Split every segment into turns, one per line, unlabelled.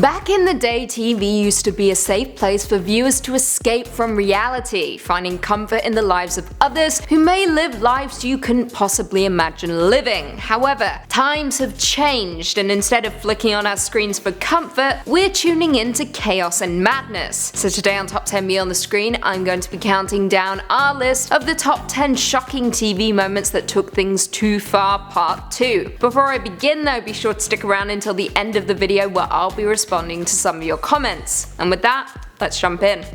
Back in the day, TV used to be a safe place for viewers to escape from reality, finding comfort in the lives of others who may live lives you couldn't possibly imagine living. However, times have changed, and instead of flicking on our screens for comfort, we're tuning into chaos and madness. So today on Top 10 Beyond the Screen, I'm going to be counting down our list of the top 10 shocking TV moments that took things too far, part 2. Before I begin though, be sure to stick around until the end of the video where I'll be responding to some of your comments. And with that, let's jump in.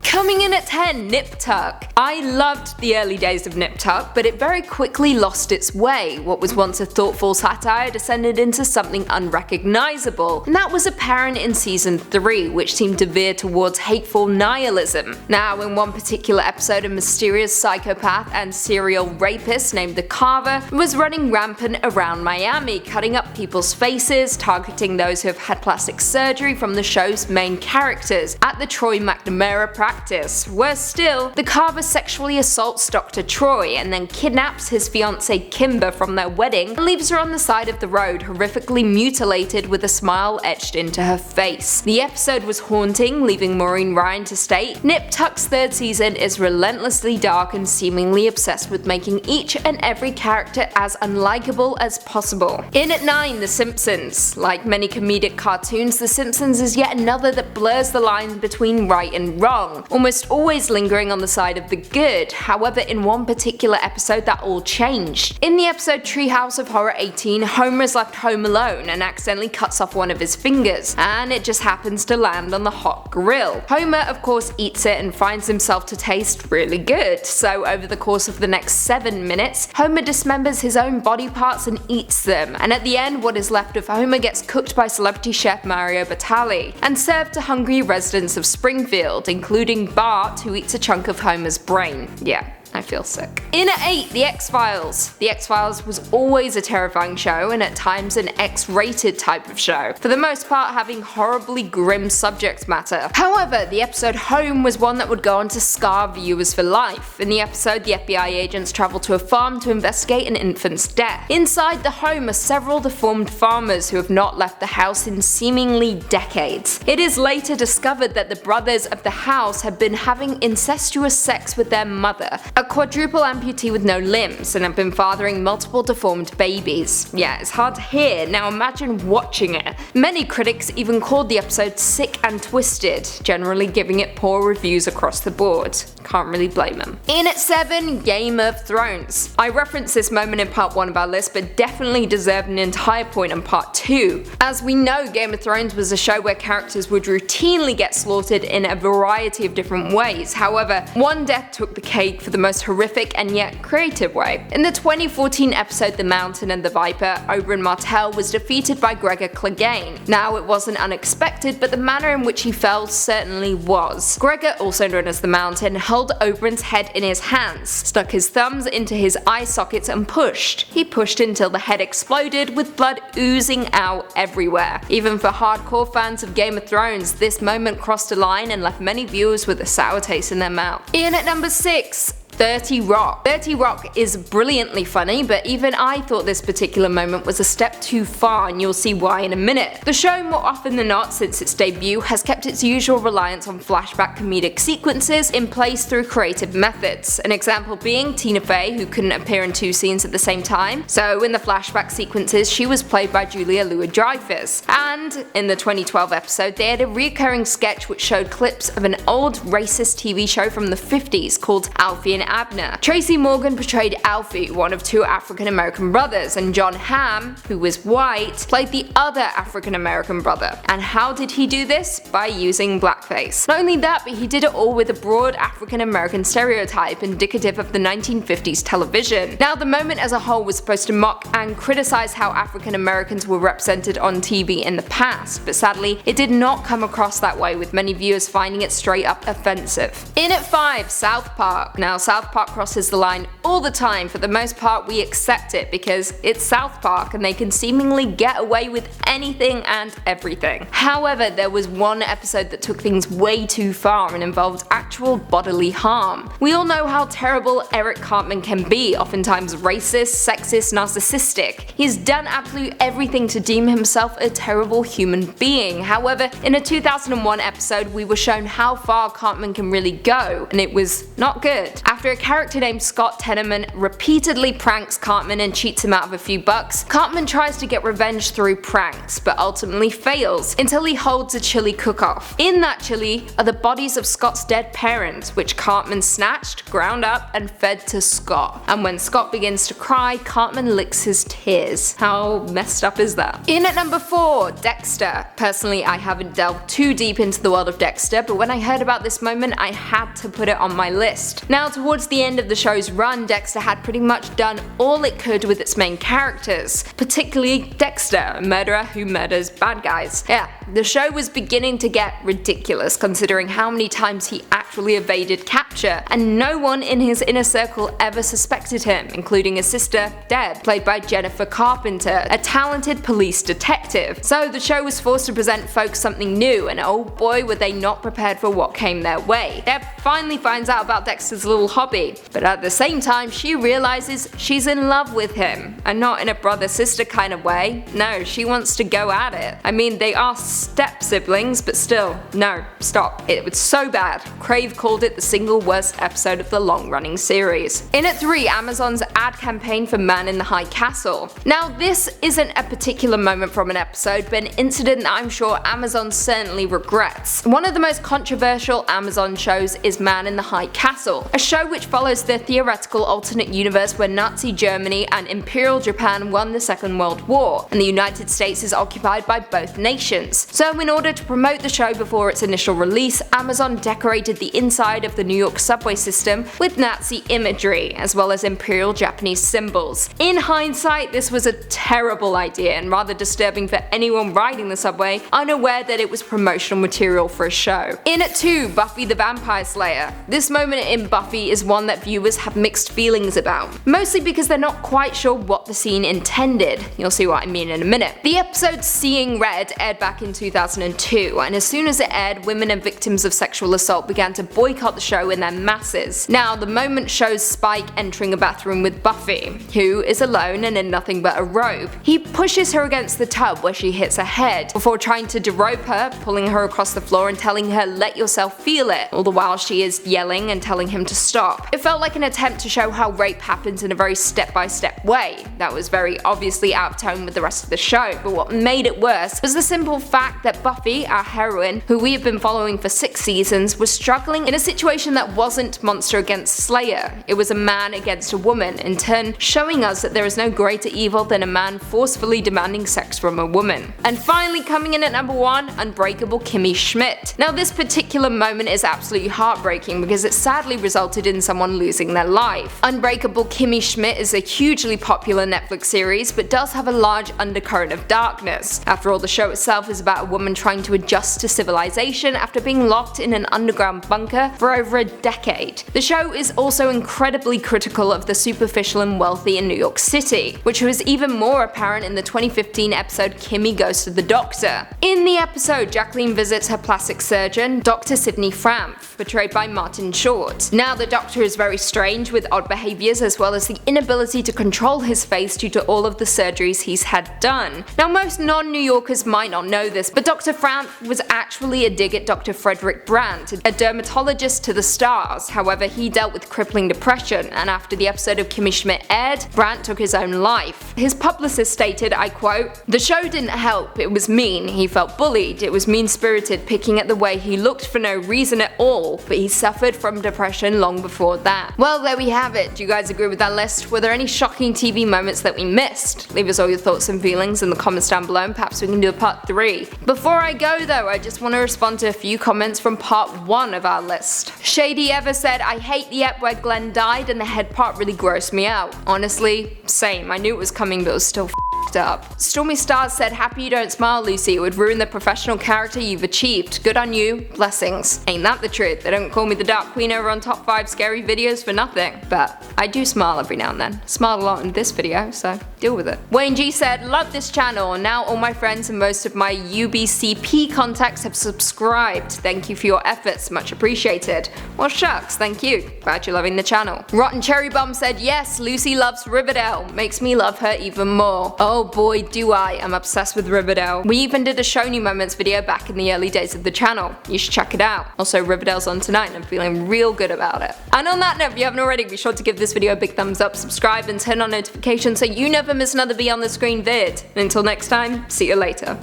Coming in at 10, Nip Tuck. I loved the early days of Nip Tuck, but it very quickly lost its way. What was once a thoughtful satire descended into something unrecognizable, and that was apparent in season 3, which seemed to veer towards hateful nihilism. Now, in one particular episode, a mysterious psychopath and serial rapist named the Carver was running rampant around Miami, cutting up people's faces, targeting those who have had plastic surgery from the show's main characters at the Troy McNamara practice. Worse still, the Carver sexually assaults Dr. Troy and then kidnaps his fiancée Kimber from their wedding and leaves her on the side of the road, horrifically mutilated with a smile etched into her face. The episode was haunting, leaving Maureen Ryan to state, Nip Tuck's third season is relentlessly dark and seemingly obsessed with making each and every character as unlikable as possible. In at 9, The Simpsons. Like many comedic cartoons, The Simpsons is yet another that blurs the line between right and wrong, almost always lingering on the side of the good. However, in one particular episode that all changed. In the episode Treehouse of Horror 18, Homer is left home alone and accidentally cuts off one of his fingers, and it just happens to land on the hot grill. Homer of course eats it and finds himself to taste really good, so over the course of the next 7 minutes, Homer dismembers his own body parts and eats them, and at the end what is left of Homer gets cooked by celebrity chef Mario Batali and served to hungry residents of Springfield, including Bart, who eats a chunk of Homer's brain. Yeah, I feel sick. In at 8, The X-Files. The X-Files was always a terrifying show and at times an X-rated type of show, for the most part having horribly grim subject matter. However, the episode Home was one that would go on to scar viewers for life. In the episode, the FBI agents travel to a farm to investigate an infant's death. Inside the home are several deformed farmers who have not left the house in seemingly decades. It is later discovered that the brothers of the house have been having incestuous sex with their mother, a quadruple amputee with no limbs, and have been fathering multiple deformed babies. Yeah, it's hard to hear, now imagine watching it. Many critics even called the episode sick and twisted, generally giving it poor reviews across the board. Can't really blame them. In at 7, Game of Thrones. I referenced this moment in part 1 of our list, but definitely deserved an entire point in part 2. As we know, Game of Thrones was a show where characters would routinely get slaughtered in a variety of different ways. However, one death took the cake for the most horrific and yet creative way. In the 2014 episode The Mountain and the Viper, Oberyn Martell was defeated by Gregor Clegane. Now, it wasn't unexpected, but the manner in which he fell certainly was. Gregor, also known as the Mountain, held Oberyn's head in his hands, stuck his thumbs into his eye sockets and pushed. He pushed until the head exploded with blood oozing out everywhere. Even for hardcore fans of Game of Thrones, this moment crossed a line and left many viewers with a sour taste in their mouth. In at number 6, 30 Rock. 30 Rock is brilliantly funny, but even I thought this particular moment was a step too far, and you'll see why in a minute. The show, more often than not since its debut, has kept its usual reliance on flashback comedic sequences in place through creative methods. An example being Tina Fey, who couldn't appear in 2 scenes at the same time, so in the flashback sequences she was played by Julia Louis-Dreyfus. And in the 2012 episode they had a recurring sketch which showed clips of an old racist TV show from the 50s called Alfie and Abner. Tracy Morgan portrayed Alfie, one of 2 African American brothers, and John Hamm, who was white, played the other African American brother. And how did he do this? By using blackface. Not only that, but he did it all with a broad African American stereotype indicative of the 1950s television. Now, the moment as a whole was supposed to mock and criticize how African Americans were represented on TV in the past, but sadly it did not come across that way, with many viewers finding it straight up offensive. In at 5, South Park. Now, South South Park crosses the line all the time. For the most part, we accept it because it's South Park and they can seemingly get away with anything and everything. However, there was one episode that took things way too far and involved actual bodily harm. We all know how terrible Eric Cartman can be, oftentimes racist, sexist, narcissistic. He's done absolutely everything to deem himself a terrible human being. However, in a 2001 episode, we were shown how far Cartman can really go, and it was not good. After a character named Scott Tenorman repeatedly pranks Cartman and cheats him out of a few bucks, Cartman tries to get revenge through pranks, but ultimately fails, until he holds a chili cook-off. In that chili are the bodies of Scott's dead parents, which Cartman snatched, ground up, and fed to Scott. And when Scott begins to cry, Cartman licks his tears. How messed up is that? In at number 4, Dexter. Personally, I haven't delved too deep into the world of Dexter, but when I heard about this moment, I had to put it on my list. Now, towards the end of the show's run, Dexter had pretty much done all it could with its main characters, particularly Dexter, a murderer who murders bad guys. Yeah, the show was beginning to get ridiculous considering how many times he actually evaded capture, and no one in his inner circle ever suspected him, including his sister, Deb, played by Jennifer Carpenter, a talented police detective. So the show was forced to present folks something new, and oh boy were they not prepared for what came their way. Deb finally finds out about Dexter's little hobby, but at the same time she realizes she's in love with him, and not in a brother-sister kind of way. No, she wants to go at it. I mean, they are step-siblings, but still, no, stop. It was so bad. Crave called it the single worst episode of the long-running series. In at 3, Amazon's ad campaign for Man in the High Castle. Now, this isn't a particular moment from an episode, but an incident that I'm sure Amazon certainly regrets. One of the most controversial Amazon shows is Man in the High Castle, a show which follows the theoretical alternate universe where Nazi Germany and Imperial Japan won the Second World War, and the United States is occupied by both nations. So in order to promote the show before its initial release, Amazon decorated the inside of the New York subway system with Nazi imagery, as well as Imperial Japanese symbols. In hindsight, this was a terrible idea and rather disturbing for anyone riding the subway unaware that it was promotional material for a show. In at 2, Buffy the Vampire Slayer. This moment in Buffy is one that viewers have mixed feelings about, mostly because they're not quite sure what the scene intended. You'll see what I mean in a minute. The episode Seeing Red aired back in 2002, and as soon as it aired, women and victims of sexual assault began to boycott the show in their masses. Now, the moment shows Spike entering a bathroom with Buffy, who is alone and in nothing but a robe. He pushes her against the tub where she hits her head, before trying to derobe her, pulling her across the floor and telling her let yourself feel it, all the while she is yelling and telling him to stop. It felt like an attempt to show how rape happens in a very step-by-step way. That was very obviously out of tone with the rest of the show, but what made it worse was the simple fact that Buffy, our heroine, who we have been following for 6 seasons, was struggling in a situation that wasn't monster against slayer. It was a man against a woman, in turn showing us that there is no greater evil than a man forcefully demanding sex from a woman. And finally, coming in at number 1, Unbreakable Kimmy Schmidt. Now, this particular moment is absolutely heartbreaking because it sadly resulted in someone losing their life. Unbreakable Kimmy Schmidt is a hugely popular Netflix series, but does have a large undercurrent of darkness. After all, the show itself is about a woman trying to adjust to civilization after being locked in an underground bunker for over a decade. The show is also incredibly critical of the superficial and wealthy in New York City, which was even more apparent in the 2015 episode Kimmy Goes to the Doctor. In the episode, Jacqueline visits her plastic surgeon, Dr. Sidney Frampf, portrayed by Martin Short. Now, the doctor is very strange with odd behaviors as well as the inability to control his face due to all of the surgeries he's had done. Now, most non-New Yorkers might not know this, but Dr. Frampf was actually a dig at Dr. Frederick Brandt, a dermatologist to the stars. However, he dealt with crippling depression, and after the episode of Kimmy Schmidt aired, Brandt took his own life. His publicist stated, I quote, "The show didn't help, it was mean, he felt bullied, it was mean-spirited, picking at the way he looked for no reason at all, but he suffered from depression long before that." Well, there we have it. Do you guys agree with that list? Were there any shocking TV moments that we missed? Leave us all your thoughts and feelings in the comments down below, and perhaps we can do a part 3. Before I go though, I just want to respond to a few comments from part 1 of our list. Shady Ever said, I hate the ep where Glenn died and the head part really grossed me out. Honestly, same. I knew it was coming, but it was still f***ed up. Stormy Stars said, happy you don't smile, Lucy. It would ruin the professional character you've achieved. Good on you. Blessings. Ain't that the truth? They don't call me the Dark Queen over on top 5 scary videos for nothing. But I do smile every now and then. Smiled a lot in this video, so deal with it. Wayne G said, love this channel. Now all my friends and most of my UBCP contacts have subscribed. Thank you for your efforts. Much appreciated. Well, shucks. Thank you. Glad you're loving the channel. Rotten Cherry Bum said, yes, Lucy loves Riverdale. Makes me love her even more. Oh boy, do I. I'm obsessed with Riverdale. We even did a Show New Moments video back in the early days of the channel. You should check it out. Also, Riverdale's on tonight and I'm feeling real good about it. And on that note, if you haven't already, be sure to give this video a big thumbs up, subscribe, and turn on notifications so you never miss another Be on the Screen vid. And until next time, see you later.